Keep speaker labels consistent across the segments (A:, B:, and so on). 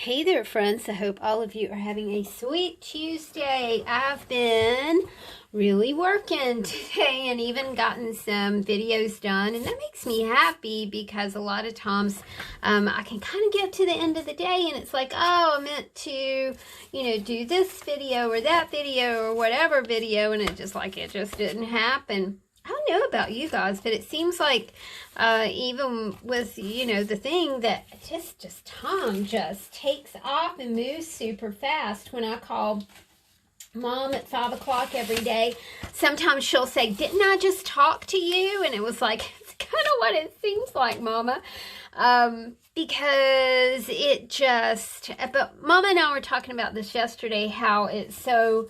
A: Hey there, friends. I hope all of you are having a sweet Tuesday. I've been really working today and even gotten some videos done, and that makes me happy because a lot of times I can kind of get to the end of the day and it's like, oh, I meant to, do this video or that video or whatever video, and it just didn't happen. I don't know about you guys, but it seems like even with, the thing that just Tom just takes off and moves super fast. When I call Mom at 5 o'clock every day, sometimes she'll say, didn't I just talk to you? And it was like, it's kind of what it seems like, Mama. Because it just, but Mama and I were talking about this yesterday, how it's so,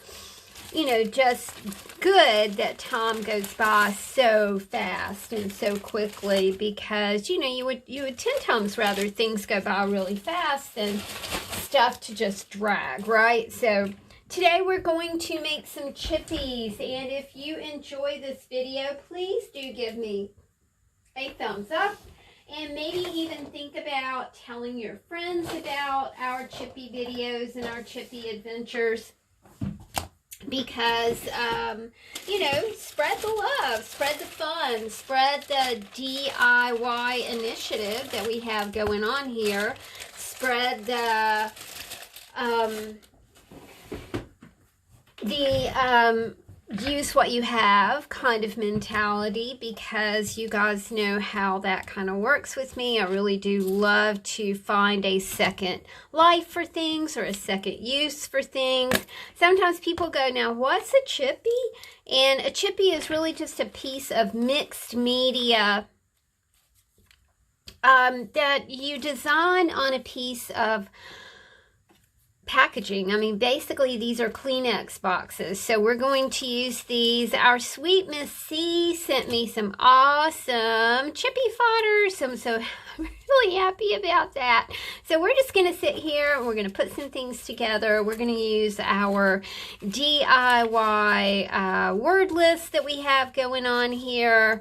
A: just good that time goes by so fast and so quickly, because you would 10 times rather things go by really fast than stuff to just drag, right? So today we're going to make some chippies, and if you enjoy this video, please do give me a thumbs up, and maybe even think about telling your friends about our chippy videos and our chippy adventures. Because, spread the love, spread the fun, spread the DIY initiative that we have going on here. Spread the use what you have kind of mentality, because you guys know how that kind of works with me. I really do love to find a second life for things, or a second use for things. Sometimes people go, now what's a chippy? And a chippy is really just a piece of mixed media that you design on a piece of packaging. I mean, basically these are Kleenex boxes, so we're going to use these. Our sweet Miss C sent me some awesome chippy fodder, so I'm really happy about that. So we're just going to sit here and we're going to put some things together. We're going to use our DIY word list that we have going on here.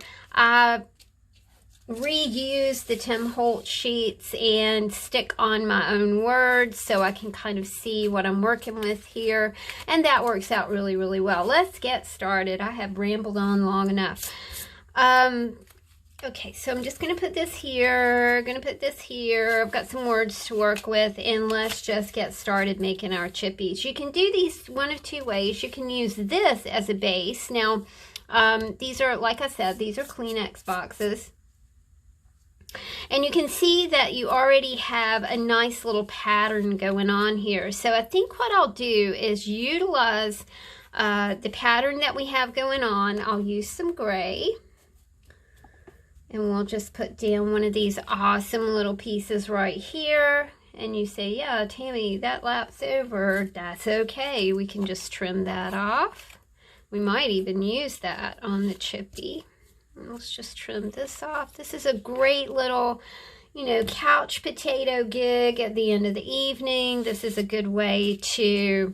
A: Reuse the Tim Holtz sheets and stick on my own words so I can kind of see what I'm working with here, and that works out really, really well. Let's get started. I have rambled on long enough. Okay, so I'm just going to put this here, I've got some words to work with, and let's just get started making our chippies. You can do these one of two ways. You can use this as a base. Now, these are, like I said, these are Kleenex boxes. And you can see that you already have a nice little pattern going on here. So I think what I'll do is utilize the pattern that we have going on. I'll use some gray. And we'll just put down one of these awesome little pieces right here. And you say, yeah, Tammy, that laps over. That's okay. We can just trim that off. We might even use that on the chippy. Let's just trim this off. This is a great little, couch potato gig at the end of the evening. This is a good way to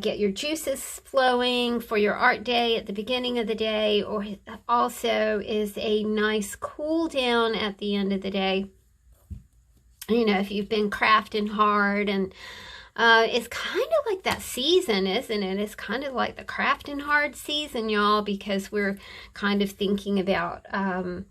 A: get your juices flowing for your art day at the beginning of the day, or also is a nice cool down at the end of the day. If you've been crafting hard, and it's kind of like that season, isn't it? It's kind of like the crafting hard season, y'all, because we're kind of thinking about, the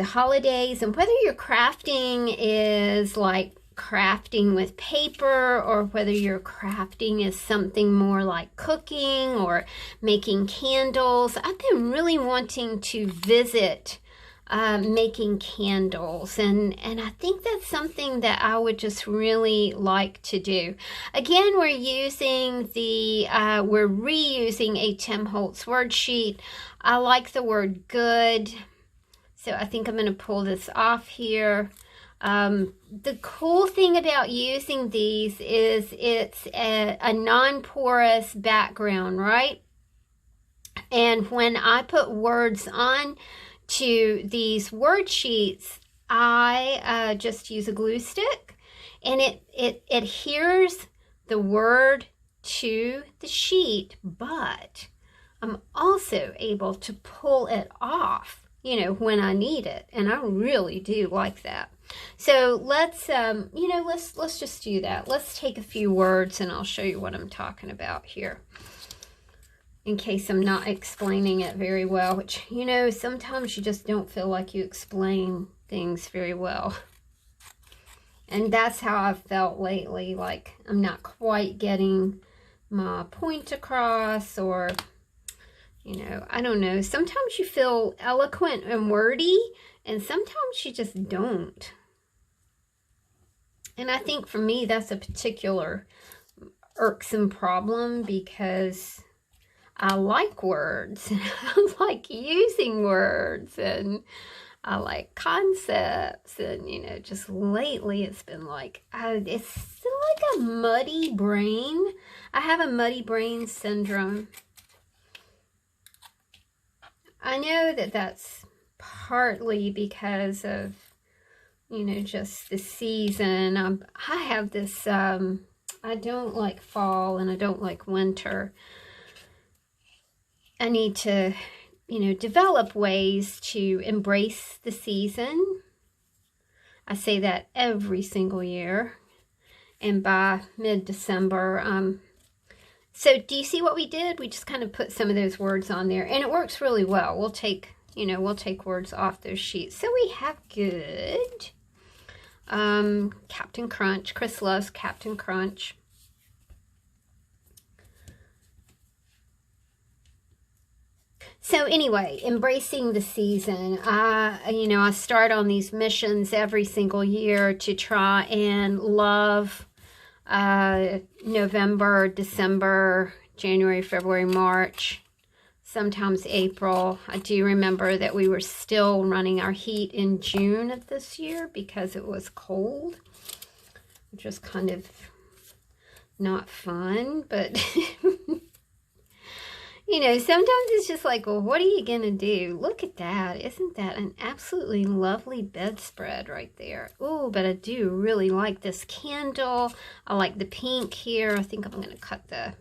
A: holidays, and whether your crafting is like crafting with paper, or whether your crafting is something more like cooking or making candles. I've been really wanting to visit making candles, and I think that's something that I would just really like to do. Again, we're reusing a Tim Holtz word sheet. I like the word good, so I think I'm going to pull this off here. The cool thing about using these is it's a non-porous background, right? And when I put words on to these word sheets, I just use a glue stick, and it adheres the word to the sheet, but I'm also able to pull it off, when I need it, and I really do like that. So let's, you know, let's just do that. Let's take a few words and I'll show you what I'm talking about here. In case I'm not explaining it very well, which, you know, sometimes you just don't feel like you explain things very well. And that's how I've felt lately, like I'm not quite getting my point across, or, you know, I don't know. Sometimes you feel eloquent and wordy, and sometimes you just don't. And I think for me, that's a particular irksome problem, because I like words, and I like using words, and I like concepts, and, you know, just lately it's been like, it's like a muddy brain. I have a muddy brain syndrome. I know that that's partly because of, you know, just the season. I have this, I don't like fall and I don't like winter. I need to, you know, develop ways to embrace the season. I say that every single year. And by mid-December, so do you see what we did? We just kind of put some of those words on there, and it works really well. We'll take, you know, we'll take words off those sheets. So we have good. Captain Crunch. Chris loves Captain Crunch. So anyway, embracing the season. You know, I start on these missions every single year to try and love November, December, January, February, March, sometimes April. I do remember that we were still running our heat in June of this year because it was cold, which was kind of not fun, but you know, sometimes it's just like, well, what are you going to do? Look at that. Isn't that an absolutely lovely bedspread right there? Oh, but I do really like this candle. I like the pink here. I think I'm going to cut the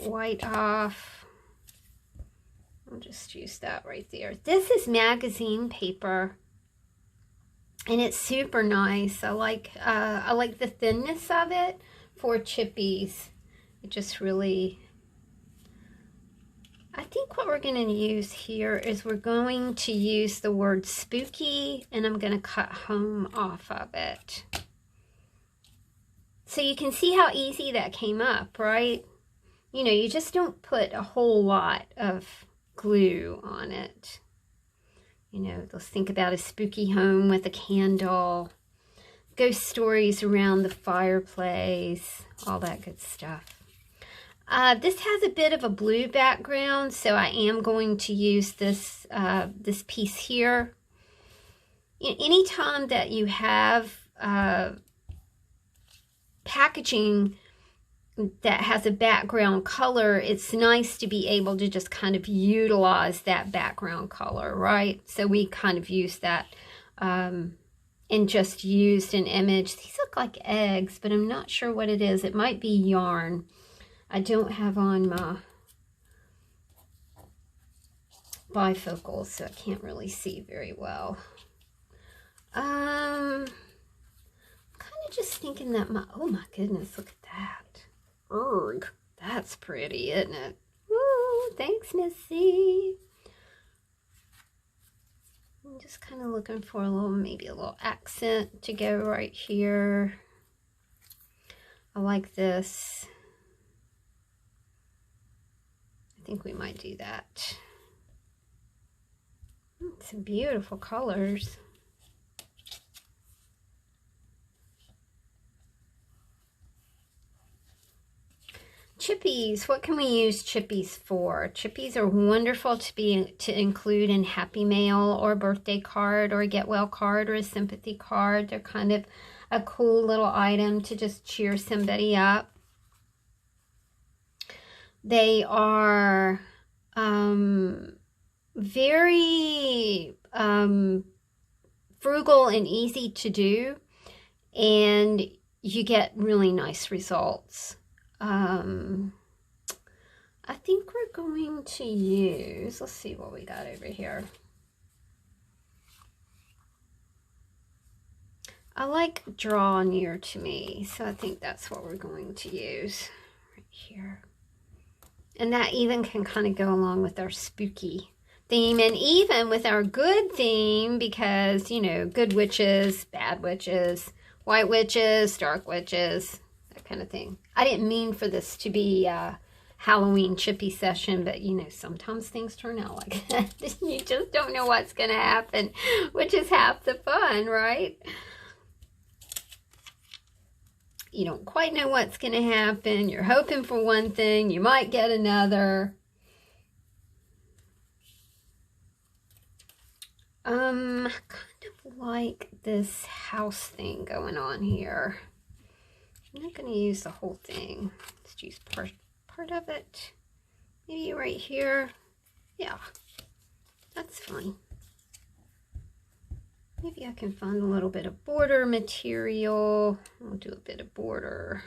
A: white off. I'll just use that right there. This is magazine paper, and it's super nice. I like the thinness of it for chippies. It just really, I think what we're going to use here is we're going to use the word spooky, and I'm going to cut home off of it. So you can see how easy that came up, right? You know, you just don't put a whole lot of glue on it. You know, let's think about a spooky home with a candle, ghost stories around the fireplace, all that good stuff. This has a bit of a blue background, so I am going to use this this piece here. Anytime that you have packaging that has a background color, it's nice to be able to just kind of utilize that background color, right? So we kind of use that and just used an image. These look like eggs, but I'm not sure what it is. It might be yarn. I don't have on my bifocals, so I can't really see very well. I'm kind of just thinking that oh my goodness, look at that. Erg, that's pretty, isn't it? Ooh, thanks, Missy. I'm just kind of looking for a little, maybe a little accent to go right here. I like this. I think we might do that. Some beautiful colors. Chippies. What can we use chippies for? Chippies are wonderful to include in Happy Mail or a birthday card or a get well card or a sympathy card. They're kind of a cool little item to just cheer somebody up. They are very frugal and easy to do, and you get really nice results. I think we're going to use, let's see what we got over here. I like draw near to me, so I think that's what we're going to use right here. And that even can kind of go along with our spooky theme, and even with our good theme, because, you know, good witches, bad witches, white witches, dark witches, that kind of thing. I didn't mean for this to be a Halloween Chippy session, but, you know, sometimes things turn out like that. You just don't know what's going to happen, which is half the fun, right? You don't quite know what's going to happen. You're hoping for one thing. You might get another. Kind of like this house thing going on here. I'm not going to use the whole thing. Let's use part of it. Maybe right here. Yeah, that's fine. Maybe I can find a little bit of border material. I'll do a bit of border.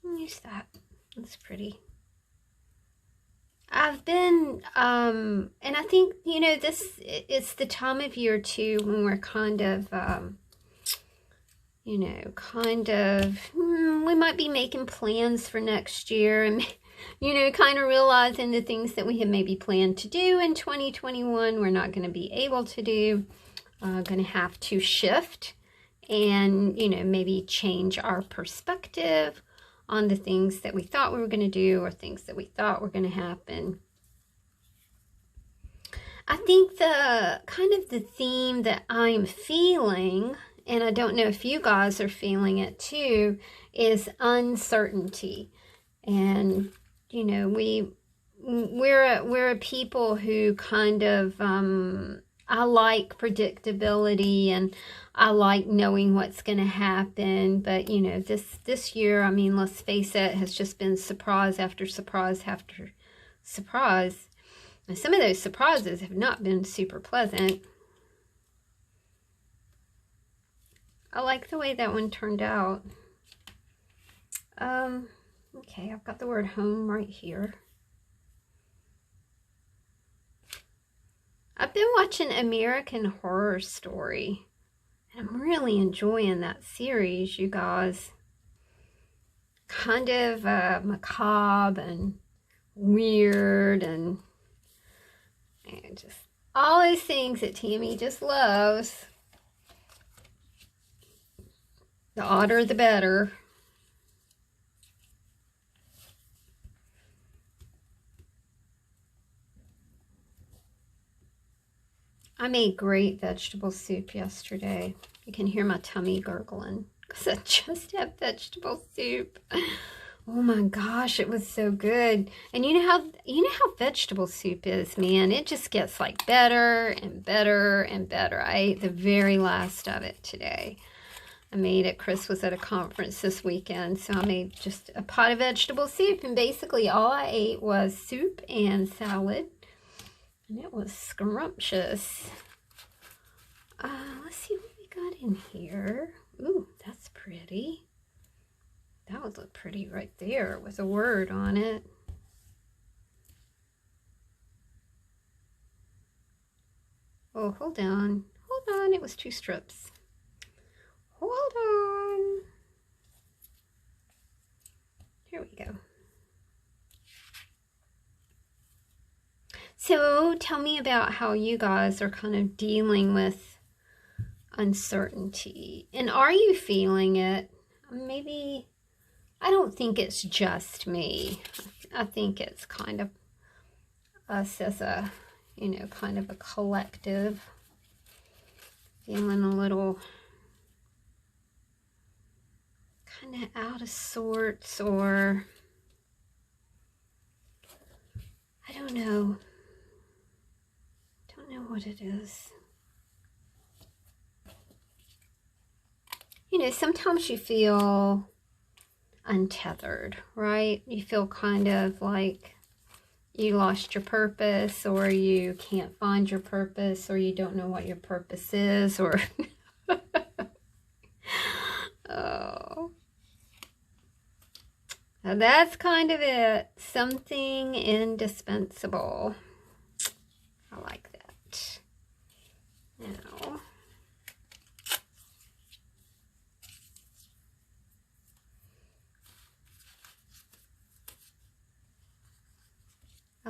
A: Use that. That's pretty. I've been, and I think, you know, it's the time of year too when we're kind of, you know, we might be making plans for next year, and, you know, kind of realizing the things that we had maybe planned to do in 2021, we're not going to be able to do, going to have to shift and, you know, maybe change our perspective on the things that we thought we were going to do or things that we thought were going to happen. I think the kind of the theme that I'm feeling, and I don't know if you guys are feeling it too, is uncertainty. And, you know, we're a people who kind of, I like predictability, and I like knowing what's going to happen. But, you know, this year, I mean, let's face it, has just been surprise after surprise after surprise. And some of those surprises have not been super pleasant. I like the way that one turned out. Okay, I've got the word home right here. I've been watching American Horror Story, and I'm really enjoying that series, you guys. Kind of macabre and weird, and just all those things that Tammy just loves. The odder, the better. I made great vegetable soup yesterday. You can hear my tummy gurgling because I just had vegetable soup. Oh my gosh, it was so good. And you know how vegetable soup is, man. It just gets like better and better and better. I ate the very last of it today. I made it. Chris was at a conference this weekend, so I made just a pot of vegetable soup, and basically all I ate was soup and salad. And it was scrumptious. Let's see what we got in here. Ooh, that's pretty. That would look pretty right there with a word on it. Oh, hold on. Hold on. It was 2 strips. Hold on. Here we go. So tell me about how you guys are kind of dealing with uncertainty. And are you feeling it? Maybe, I don't think it's just me. I think it's kind of us as a, you know, kind of a collective, feeling a little kind of out of sorts, or I don't know. Know what it is. You know, sometimes you feel untethered, right? You feel kind of like you lost your purpose, or you can't find your purpose, or you don't know what your purpose is, or oh, now that's kind of it. Something indispensable.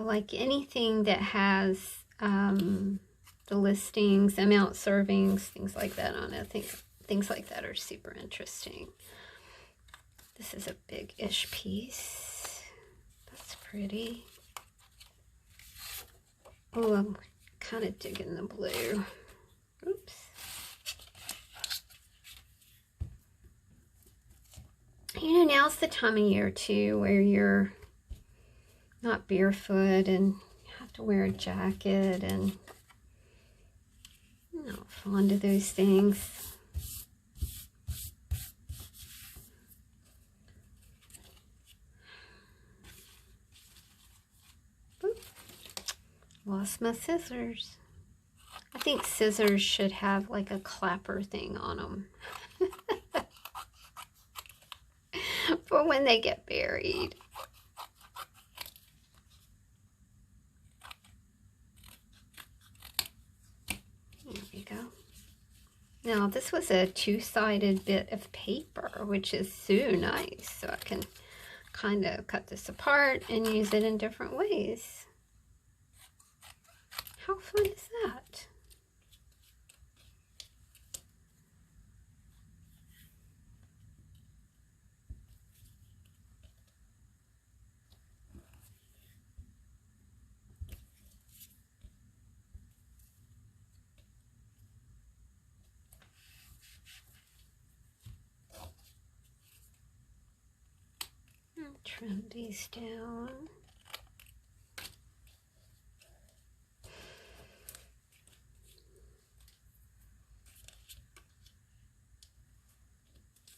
A: like anything that has the listings, amount servings, things like that on it. I think things like that are super interesting. This is a big-ish piece. That's pretty. Oh, I'm kind of digging the blue. Oops. You know, now's the time of year too where you're not barefoot and you have to wear a jacket, and I'm not fond of those things. Oop. Lost my scissors. I think scissors should have like a clapper thing on them. For when they get buried. There we go. Now this was a two-sided bit of paper, which is so nice. So I can kind of cut this apart and use it in different ways. How fun is that? Trim these down.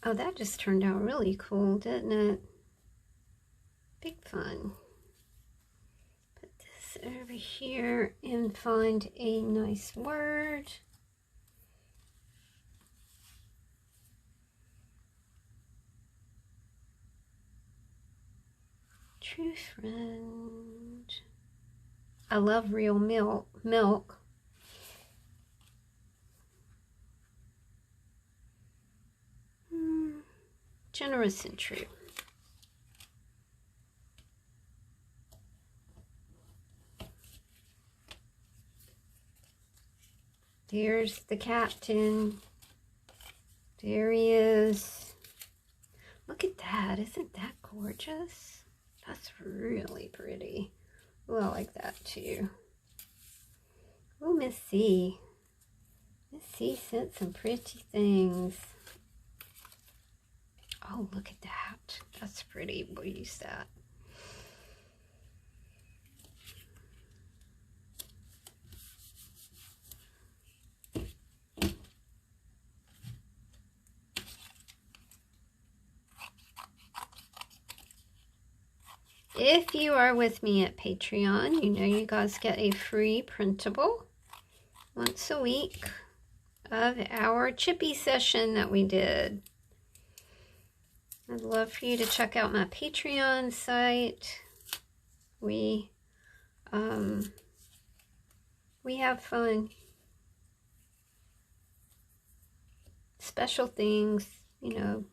A: Oh, that just turned out really cool, didn't it? Big fun. Put this over here and find a nice word. True friend. I love real milk. Generous and true. There's the captain. There he is. Look at that. Isn't that gorgeous? That's really pretty. Oh, I like that too. Oh, Miss C. Miss C sent some pretty things. Oh, look at that. That's pretty. We'll use that. If you are with me at Patreon, you know you guys get a free printable once a week of our Chippy session that we did. I'd love for you to check out my Patreon site. We have fun. Special things, you know,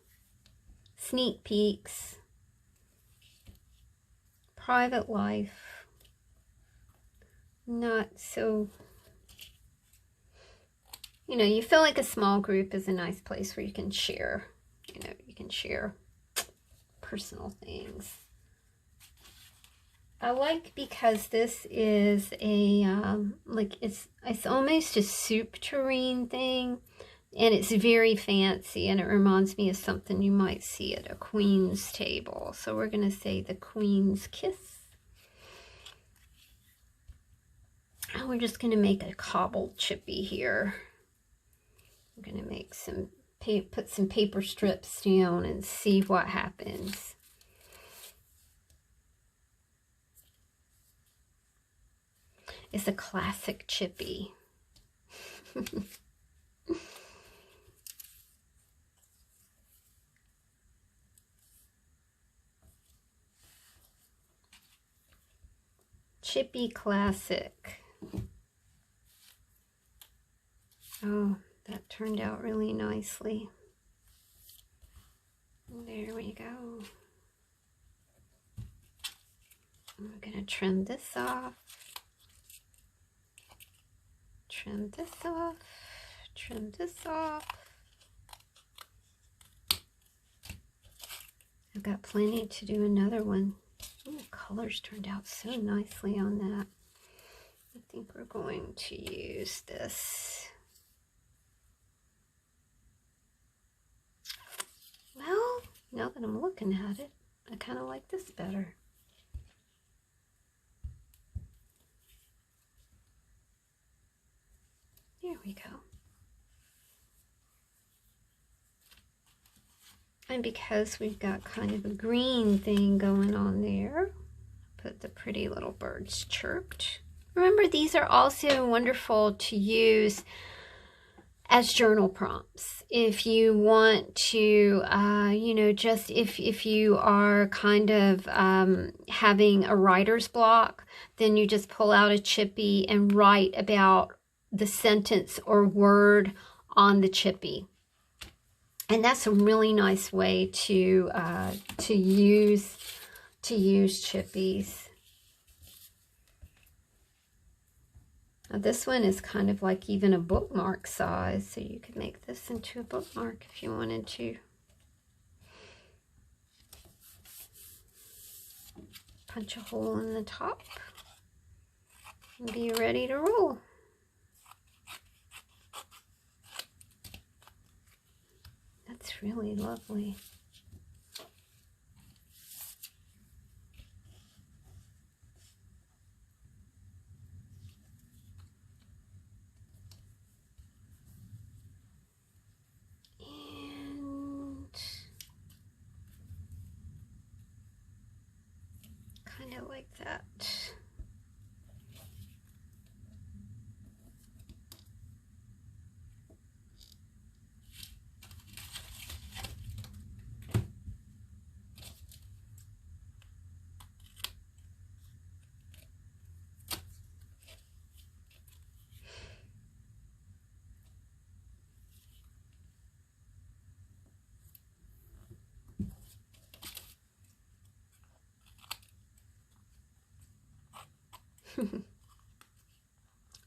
A: sneak peeks. Private life, not so, you know, you feel like a small group is a nice place where you can share, you know, you can share personal things. I like, because this is a, like it's almost a soup tureen thing, and it's very fancy, and it reminds me of something you might see at a queen's table. So we're going to say the Queen's Kiss. And we're just going to make a cobbled chippy here. I'm going to make some, put some paper strips down and see what happens. It's a classic chippy. Chippy classic. Oh, that turned out really nicely. There we go. I'm going to trim this off. Trim this off. Trim this off. I've got plenty to do another one. Ooh, the colors turned out so nicely on that. I think we're going to use this. Well, now that I'm looking at it, I kind of like this better. There we go. And because we've got kind of a green thing going on there, put the pretty little birds chirped. Remember, these are also wonderful to use as journal prompts. If you want to, you know, just if you are kind of having a writer's block, then you just pull out a Chippy and write about the sentence or word on the Chippy. And that's a really nice way to use Chippies. Now this one is kind of like even a bookmark size, so you could make this into a bookmark if you wanted to. Punch a hole in the top and be ready to roll. That's really lovely. And kind of like that.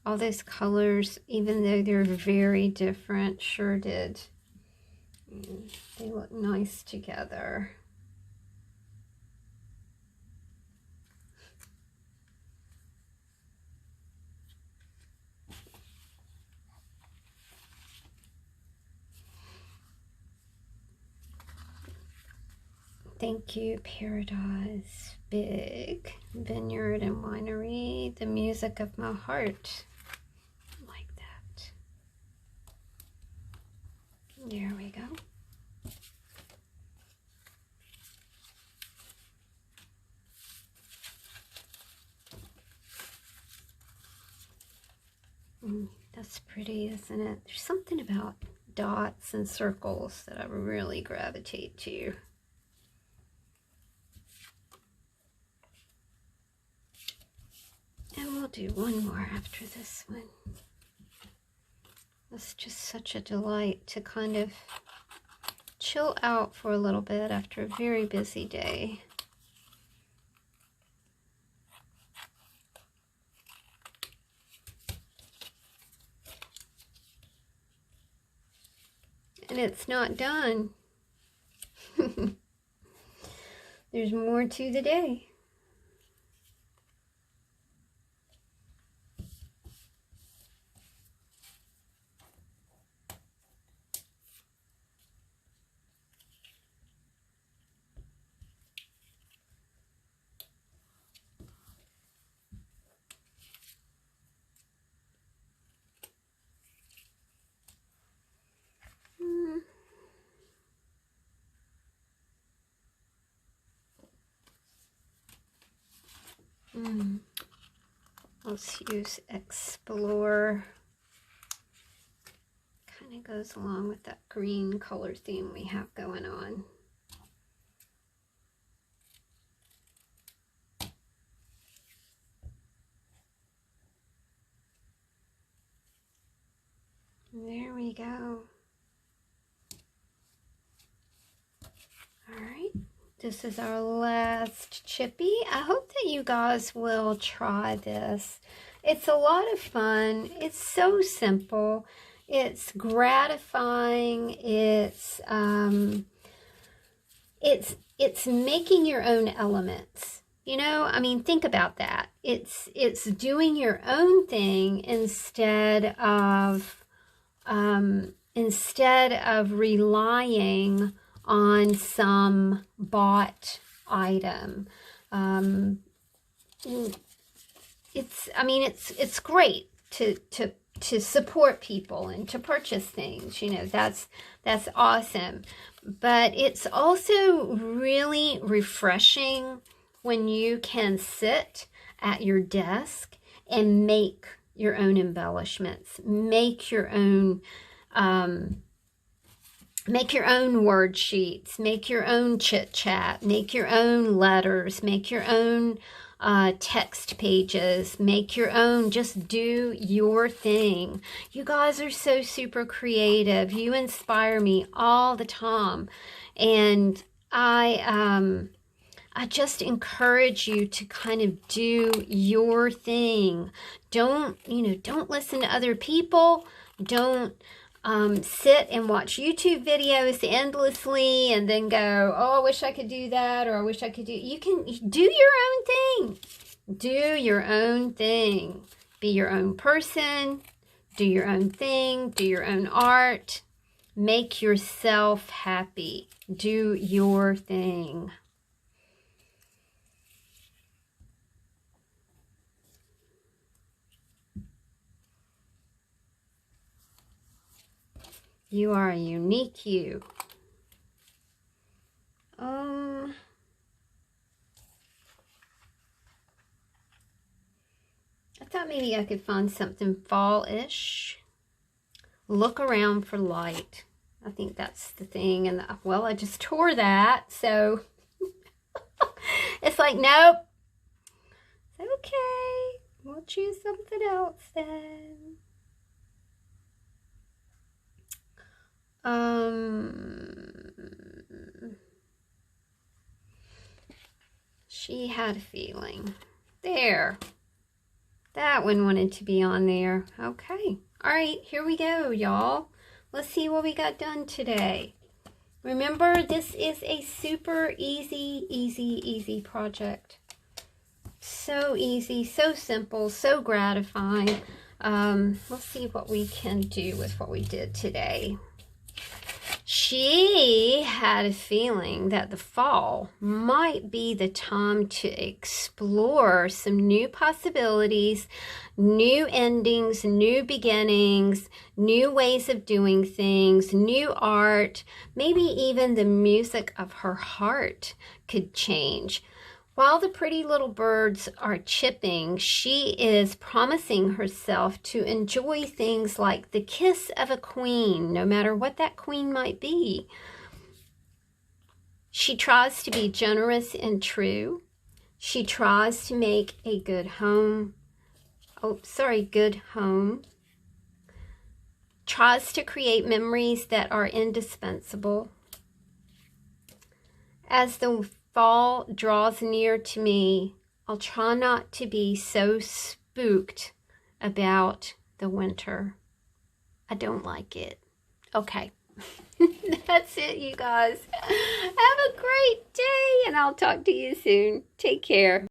A: All those colors, even though they're very different, sure did. They look nice together. Thank you, Paradise, Big Vineyard and Winery, the music of my heart. Like that. There we go. That's pretty, isn't it? There's something about dots and circles that I really gravitate to. And we'll do one more after this one. It's just such a delight to kind of chill out for a little bit after a very busy day. And it's not done. There's more to the day. Let's use Explore. Kind of goes along with that green color theme we have going on. There we go. All right, This is our last Chippy. I hope that you guys will try this. It's a lot of fun. It's so simple. It's gratifying. It's making your own elements. You know, I mean, think about that. It's doing your own thing instead of relying on some bought item. It's great to support people and to purchase things. You know, that's awesome. But it's also really refreshing when you can sit at your desk and make your own embellishments, make your own word sheets, make your own chit chat, make your own letters, make your own text pages, make your own, just do your thing. You guys are so super creative. You inspire me all the time. And I just encourage you to kind of do your thing. Don't listen to other people. Don't sit and watch YouTube videos endlessly and then go, oh, I wish I could do that, or I wish I could do. You can do your own thing. Do your own thing. Be your own person. Do your own thing. Do your own art. Make yourself happy. Do your thing. You are a unique you. I thought maybe I could find something fall-ish. Look around for light. I think that's the thing. And well, I just tore that, so it's like, nope. It's okay. We'll choose something else then. She had a feeling. There. That one wanted to be on there. Okay. All right, here we go, y'all. Let's see what we got done today. Remember, this is a super easy project. So easy, so simple, so gratifying. Let's see what we can do with what we did today. She had a feeling that the fall might be the time to explore some new possibilities, new endings, new beginnings, new ways of doing things, new art. Maybe even the music of her heart could change. While the pretty little birds are chipping, she is promising herself to enjoy things like the kiss of a queen, no matter what that queen might be. She tries to be generous and true. She tries to make a good home. Good home. Tries to create memories that are indispensable. As the fall draws near to me, I'll try not to be so spooked about the winter. I don't like it. Okay. That's it, you guys. Have a great day, and I'll talk to you soon. Take care.